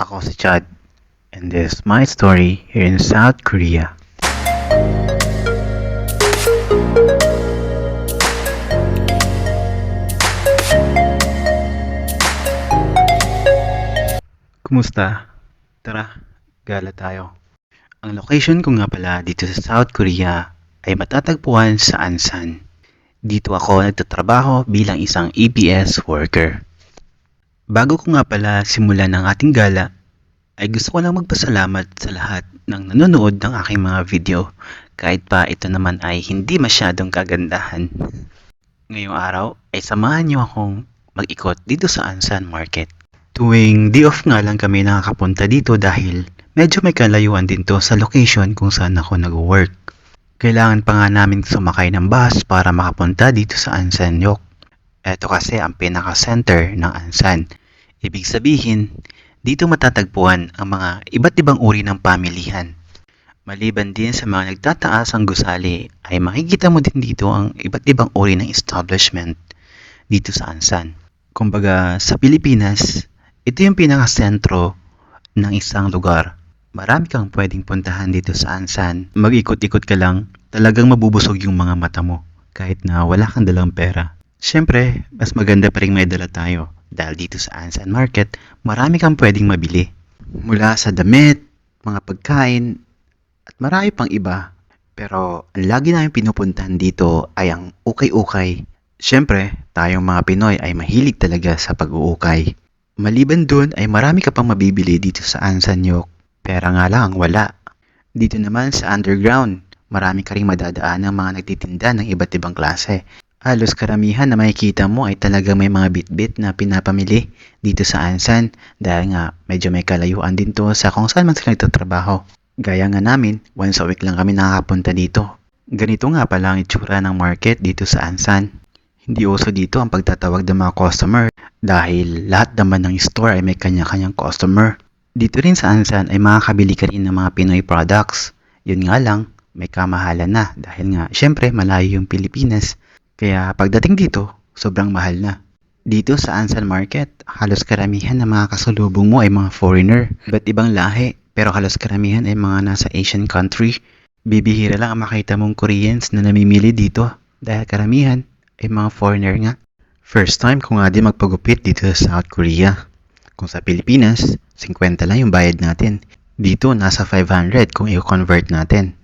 Ako si Chad, and this is my story here in South Korea. Kumusta? Tara, gala tayo. Ang location ko nga pala dito sa South Korea ay matatagpuan sa Ansan. Dito ako nagtatrabaho bilang isang EPS worker. Bago ko nga pala simulan ng ating gala, ay gusto ko lang magpasalamat sa lahat ng nanonood ng aking mga video kahit pa ito naman ay hindi masyadong kagandahan. Ngayong araw ay samahan niyo akong mag-ikot dito sa Ansan Market. Tuwing day off nga lang kami nakakapunta dito dahil medyo may kalayuan din to sa location kung saan ako nag-work. Kailangan pa nga namin sumakay ng bus para makapunta dito sa Ansan Yok. Ito kasi ang pinaka-center ng Ansan. Ibig sabihin, dito matatagpuan ang mga iba't ibang uri ng pamilihan. Maliban din sa mga nagtataas ang gusali, ay makikita mo din dito ang iba't ibang uri ng establishment dito sa Ansan. Kumbaga, sa Pilipinas, ito yung pinaka-sentro ng isang lugar. Marami kang pwedeng puntahan dito sa Ansan. Mag-ikot-ikot ka lang, talagang mabubusog yung mga mata mo kahit na wala kang dalang pera. Siyempre, mas maganda pa rin may dala tayo dahil dito sa Ansan Market, marami kang pwedeng mabili. Mula sa damit, mga pagkain, at marami pang iba. Pero ang lagi namin pinupuntahan dito ay ang ukay-ukay. Siyempre, tayong mga Pinoy ay mahilig talaga sa pag-uukay. Maliban dun ay marami ka pang mabibili dito sa Ansan Yok. Pera nga lang wala. Dito naman sa underground, marami ka ring madadaan ng mga nagtitinda ng iba't ibang klase. Halos karamihan na makikita mo ay talaga may mga bitbit na pinapamili dito sa Ansan dahil nga medyo may kalayuan din to sa kung saan man sila nagtatrabaho. Gaya nga namin, once a week lang kami nakakapunta dito. Ganito nga pala ang itsura ng market dito sa Ansan. Hindi uso dito ang pagtatawag ng mga customer dahil lahat naman ng store ay may kanya-kanyang customer. Dito rin sa Ansan ay makakabili ka rin ng mga Pinoy products. Yun nga lang, may kamahalan na dahil nga syempre malayo yung Pilipinas. Kaya pagdating dito, sobrang mahal na. Dito sa Ansan Market, halos karamihan ng mga kasalubong mo ay mga foreigner. Iba't ibang lahi, pero halos karamihan ay mga nasa Asian country. Bibihira lang ang makita mong Koreans na namimili dito dahil karamihan ay mga foreigner nga. First time ko nga din magpagupit dito sa South Korea. Kung sa Pilipinas, 50 lang yung bayad natin. Dito, nasa 500 kung i-convert natin.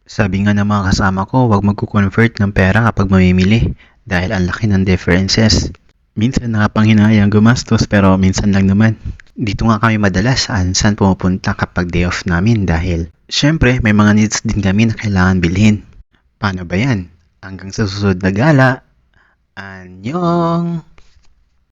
Sabi nga ng mga kasama ko, huwag magko-convert ng pera kapag mamimili dahil ang laki ng differences. Minsan nakapanghinayang gumastos pero minsan lang naman. Dito nga kami madalas sa Ansan pumupunta kapag day off namin dahil syempre may mga needs din kami na kailangan bilhin. Paano ba yan? Hanggang sa susunod na gala. Annyeong!